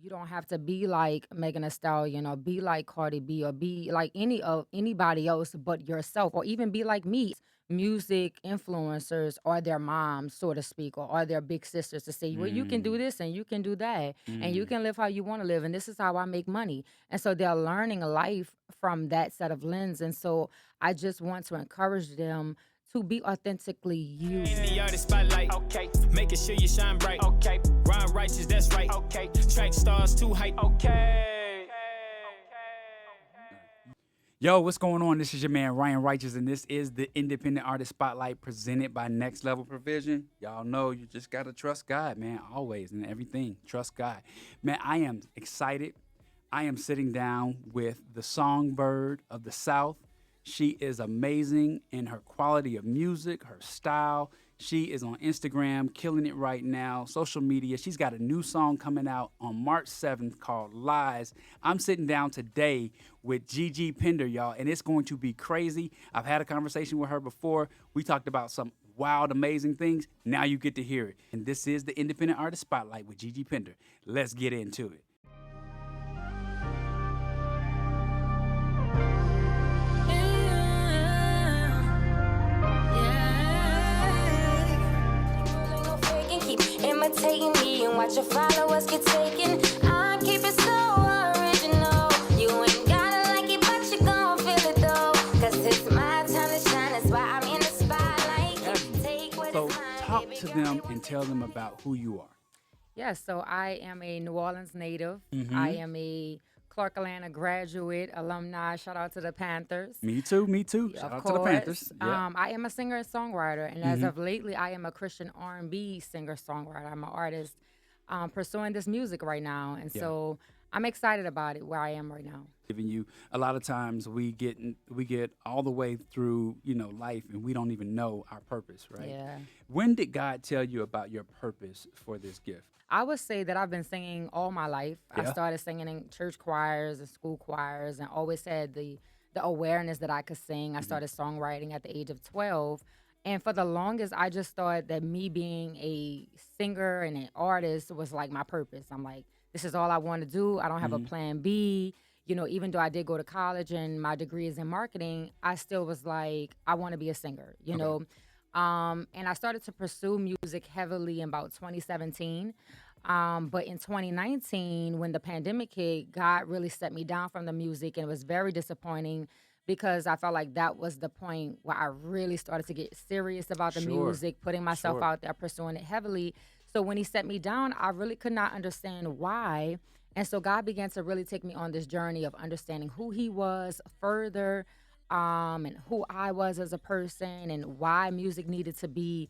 You don't have to be like Megan Thee Stallion or be like Cardi B or be like anybody else but yourself, or even be like me. Music influencers are their moms, so to speak, or are their big sisters to say, well, you can do Mm, this and you can do that, and you mm. can live how you want to live, and this is how I make money. And so they're learning life from that set of lens. And so I just want to encourage them to be authentically you. In the artist spotlight, okay. Making sure you shine bright, okay. Rhyme righteous, that's right, okay. Track stars too hype, okay. Yo, what's going on? This is your man Ryan Righteous, and this is the Independent Artist Spotlight presented by Next Level Provision. Y'all know you just gotta trust God, man, always and everything. Trust God. Man, I am excited. I am sitting down with the songbird of the South. She is amazing in her quality of music, her style. She is on Instagram, killing it right now, social media. She's got a new song coming out on March 7th called Lies. I'm sitting down today with Gigi Pender, y'all, and it's going to be crazy. I've had a conversation with her before. We talked about some wild, amazing things. Now you get to hear it. And this is the Independent Artist Spotlight with Gigi Pender. Let's get into it. Imitating me and watch your followers get taken. I keep it so original. You ain't gotta like it, but you gon' feel it though. Cause it's my time to shine, that's why I'm in the spotlight. Take what So is mine, talk baby to girl, them you and tell them about who you are. Yes, so I am a New Orleans native. I Mm-hmm. am a Clark Atlanta graduate, alumni. Shout out to the Panthers. Me too, me too. Yeah, Shout of out to the course. Panthers. Yeah. I am a singer and songwriter, and as Mm-hmm. of lately, I am a Christian R&B singer songwriter. I'm an artist pursuing this music right now, and Yeah. so I'm excited about it where I am right now. Giving you a lot of times we get all the way through life and we don't even know our purpose, right? Yeah. When did God tell you about your purpose for this gift? I would say that I've been singing all my life. I Yeah. started singing in church choirs and school choirs, and always had the awareness that I could sing. I Mm-hmm. started songwriting at the age of 12. And for the longest, I just thought that me being a singer and an artist was like my purpose. I'm like, this is all I want to do. I don't have a Mm-hmm. plan B. Even though I did go to college and my degree is in marketing, I still was like, I want to be a singer, Okay. And I started to pursue music heavily in about 2017. But in 2019, when the pandemic hit, God really set me down from the music, and it was very disappointing because I felt like that was the point where I really started to get serious about the Sure. music, putting myself Sure. out there, pursuing it heavily. So when He set me down, I really could not understand why. And so God began to really take me on this journey of understanding who He was further, and who I was as a person, and why music needed to be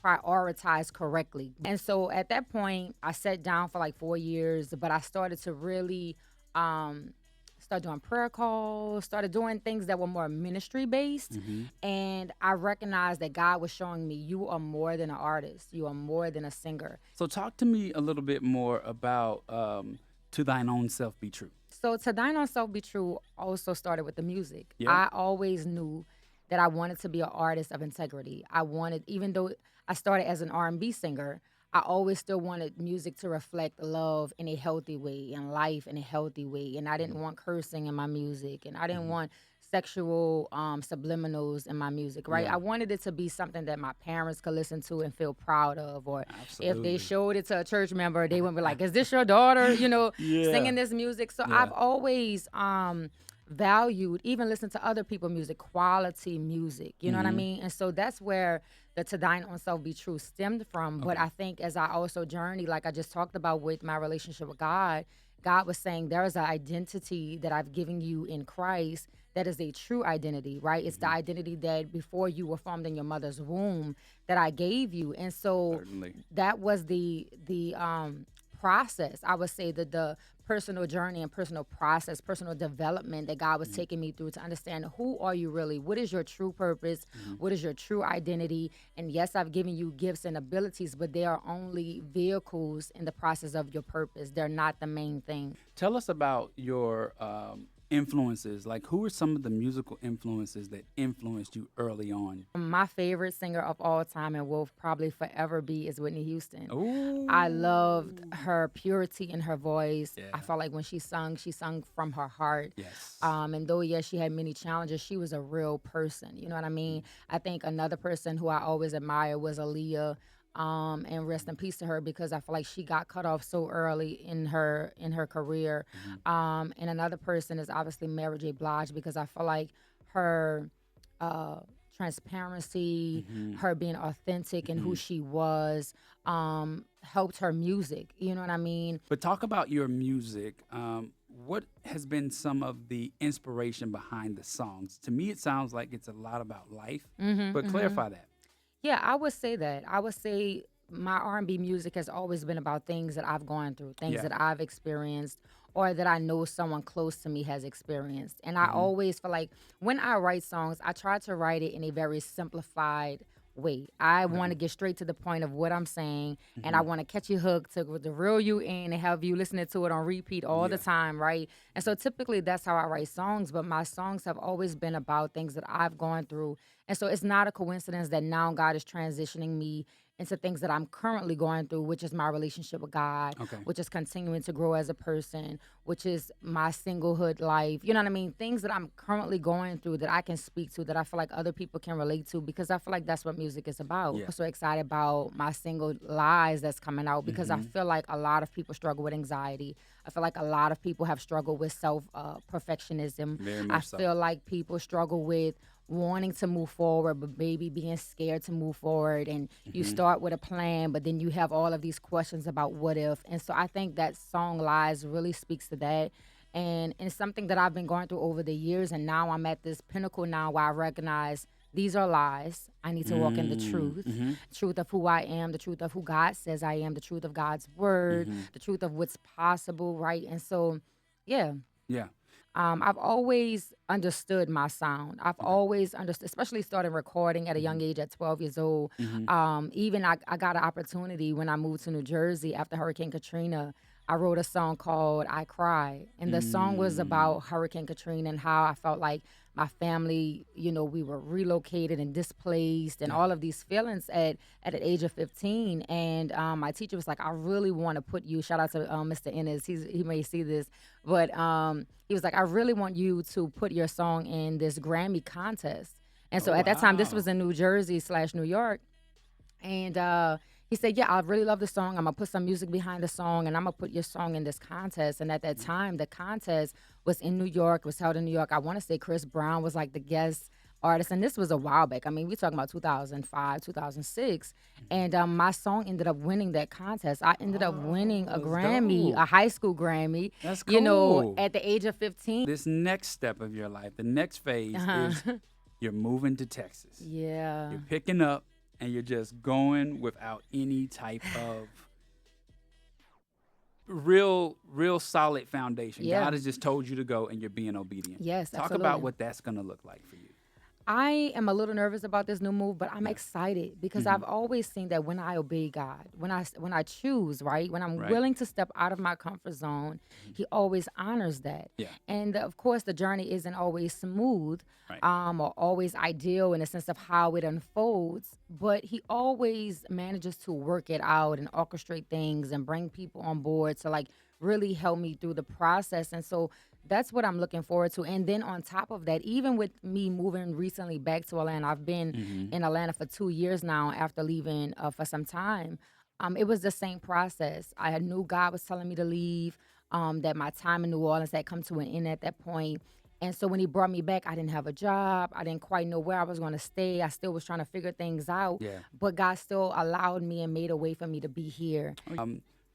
prioritized correctly. And so at that point, I sat down for like 4 years, but I started to really um, start doing prayer calls, started doing things that were more ministry based. Mm-hmm. And I recognized that God was showing me, you are more than an artist, you are more than a singer. So talk to me a little bit more about "To Thine Own Self Be True." So To Thine Own Self Be True also started with the music. Yeah. I always knew that I wanted to be an artist of integrity. I wanted, even though I started as an R&B singer, I always still wanted music to reflect love in a healthy way and life in a healthy way. And I didn't want cursing in my music, and I didn't Mm-hmm. want sexual subliminals in my music, right? Yeah. I wanted it to be something that my parents could listen to and feel proud of, or if they Absolutely. showed it to a church member, they wouldn't be like, is this your daughter, Yeah. singing this music? So Yeah. I've always valued, even listen to other people's music, quality music, you know what I Mm-hmm. mean? And so that's where the To Thine Own Self Be True stemmed from. But Okay. I think as I also journey, like I just talked about with my relationship with God, God was saying there is an identity that I've given you in Christ that is a true identity, right? It's the Mm-hmm. identity that before you were formed in your mother's womb that I gave you. And so Certainly. that was the process. I would say that the personal journey and personal process, personal development that God was Mm-hmm. taking me through to understand, who are you really? What is your true purpose? Mm-hmm. What is your true identity? And yes, I've given you gifts and abilities, but they are only vehicles in the process of your purpose. They're not the main thing. Tell us about your influences, like who are some of the musical influences that influenced you early on? My favorite singer of all time and will probably forever be is Whitney Houston. I loved Oh, her purity in her voice. I yeah. felt like when she sung from her heart. Yes. And though, yes, she had many challenges, she was a real person. You know what I mean? I think another person who I always admire was Aaliyah. And rest in peace to her because I feel like she got cut off so early in her career. Mhm. And another person is obviously Mary J. Blige because I feel like her uh, transparency, Mhm. her being authentic and who Mhm. she was, helped her music. You know what I mean? But talk about your music. What has been some of the inspiration behind the songs? To me, it sounds like it's a lot about life, but Hmm. clarify that. Yeah, I would say that. I would say my R&B music has always been about things that I've gone through, things Yeah. that I've experienced, or that I know someone close to me has experienced. And I Hmm. always feel like when I write songs, I try to write it in a very simplified way. I want Okay. to get straight to the point of what I'm saying, and I Hmm. want to catch you hooked to reel you in and have you listening to it on repeat all the Yeah. time, right? And so typically that's how I write songs, but my songs have always been about things that I've gone through, and so it's not a coincidence that now God is transitioning me into things that I'm currently going through, which is my relationship with God, Okay. which is continuing to grow as a person, which is my singlehood life. You know what I mean? Things that I'm currently going through that I can speak to, that I feel like other people can relate to, because I feel like that's what music is about. Yeah. I'm so excited about my single Lies that's coming out because I Hmm. feel like a lot of people struggle with anxiety. I feel like a lot of people have struggled with self perfectionism. Very I much so. feel like people struggle with wanting to move forward, but maybe being scared to move forward. And you Hmm. start with a plan, but then you have all of these questions about what if. And so I think that song Lies really speaks to that. And it's something that I've been going through over the years. And now I'm at this pinnacle now where I recognize these are lies. I need to walk in the Mm-hmm. truth of who I am, the truth of who God says I am, the truth of God's word, Hmm. the truth of what's possible, right? And so, yeah, Yeah. I've always understood my sound. I've Okay. always understood, especially starting recording at a Hmm. young age at 12 years old. Hmm. Even I got an opportunity when I moved to New Jersey after Hurricane Katrina. I wrote a song called I Cry. And the song was Mm. about Hurricane Katrina and how I felt like my family, we were relocated and displaced and Yeah. all of these feelings at the age of 15. And my teacher was like, I really want to put you, shout out to Mr. Ennis, he may see this, but he was like, I really want you to put your song in this Grammy contest. And Oh so at that time, this was wow. in New Jersey slash New York. And he said, yeah, I really love the song. I'm going to put some music behind the song and I'm going to put your song in this contest. And at that time, the contest was in New York, was held in New York. I want to say Chris Brown was like the guest artist. And this was a while back. I mean, we're talking about 2005, 2006. And my song ended up winning that contest. I ended up winning a Oh, that's Grammy, a dope. high school Grammy, That's cool. at the age of 15. This next step of your life, the next phase is Uh-huh. you're moving to Texas. Yeah. You're picking up and you're just going without any type of real solid foundation. Yeah. God has just told you to go and you're being obedient. Yes, Talk about absolutely. what that's going to look like for you. I am a little nervous about this new move, but I'm Yeah. excited because Hmm. I've always seen that when I obey God, when I choose, right, when I'm Right. willing to step out of my comfort zone, He always honors that. Yeah. And of course, the journey isn't always smooth, Right. or always ideal in the sense of how it unfolds, but He always manages to work it out and orchestrate things and bring people on board to like really help me through the process. And so that's what I'm looking forward to. And then on top of that, even with me moving recently back to Atlanta, I've been Hmm. in Atlanta for 2 years now after leaving for some time. It was the same process. I had knew God was telling me to leave, that my time in New Orleans had come to an end at that point. And so when He brought me back, I didn't have a job. I didn't quite know where I was going to stay. I still was trying to figure things out. Yeah. But God still allowed me and made a way for me to be here.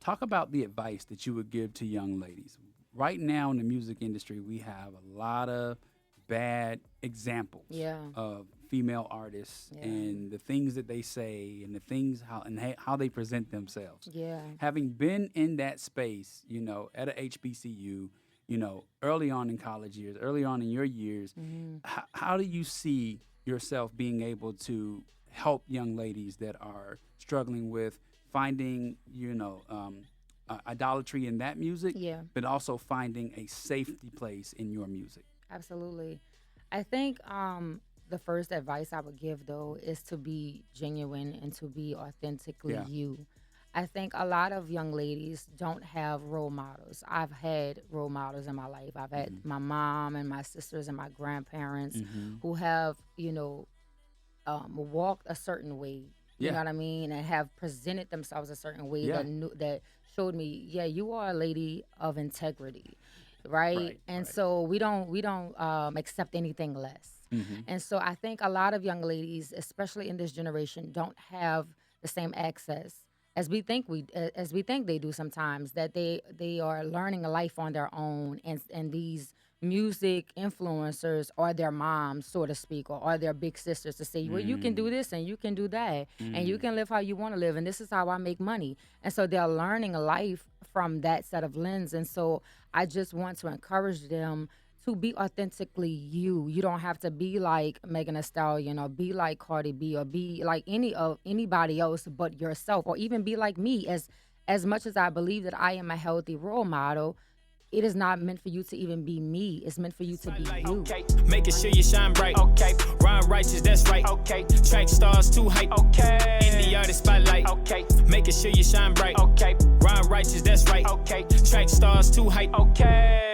Talk about the advice that you would give to young ladies. Right now in the music industry, we have a lot of bad examples Yeah. of female artists Yeah. and the things that they say and the things how they present themselves. Yeah. Having been in that space, at a HBCU, early on in college years, early on in your years, how do you see yourself being able to help young ladies that are struggling with finding, idolatry in that music, Yeah. but also finding a safety place in your music. Absolutely. I think the first advice I would give though is to be genuine and to be authentically Yeah. you. I think a lot of young ladies don't have role models. I've had role models in my life. I've had my mom and my sisters and my grandparents who have, walked a certain way. You Yeah. know what I mean, and have presented themselves a certain way Yeah. that showed me, yeah, you are a lady of integrity, right? Right, And right. so we don't accept anything less. And so I think a lot of young ladies, especially in this generation, don't have the same access as we think they do sometimes. That they are learning a life on their own, and these music influencers are their moms, so to speak, or are their big sisters to say, well, you can do this and you can do that, and you can live how you want to live, and this is how I make money. And so they're learning a life from that set of lens. And so I just want to encourage them to be authentically you. You don't have to be like Megan Thee Stallion or be like Cardi B or be like anybody else but yourself, or even be like me. As much as I believe that I am a healthy role model, it is not meant for you to even be me. It's meant for you to be you. Okay, making sure you shine bright. Okay, rhyme righteous, that's right. Okay, track stars too hype. Okay, in the artist spotlight. Okay, making sure you shine bright. Okay, rhyme righteous, that's right. Okay, track stars too hype. Okay.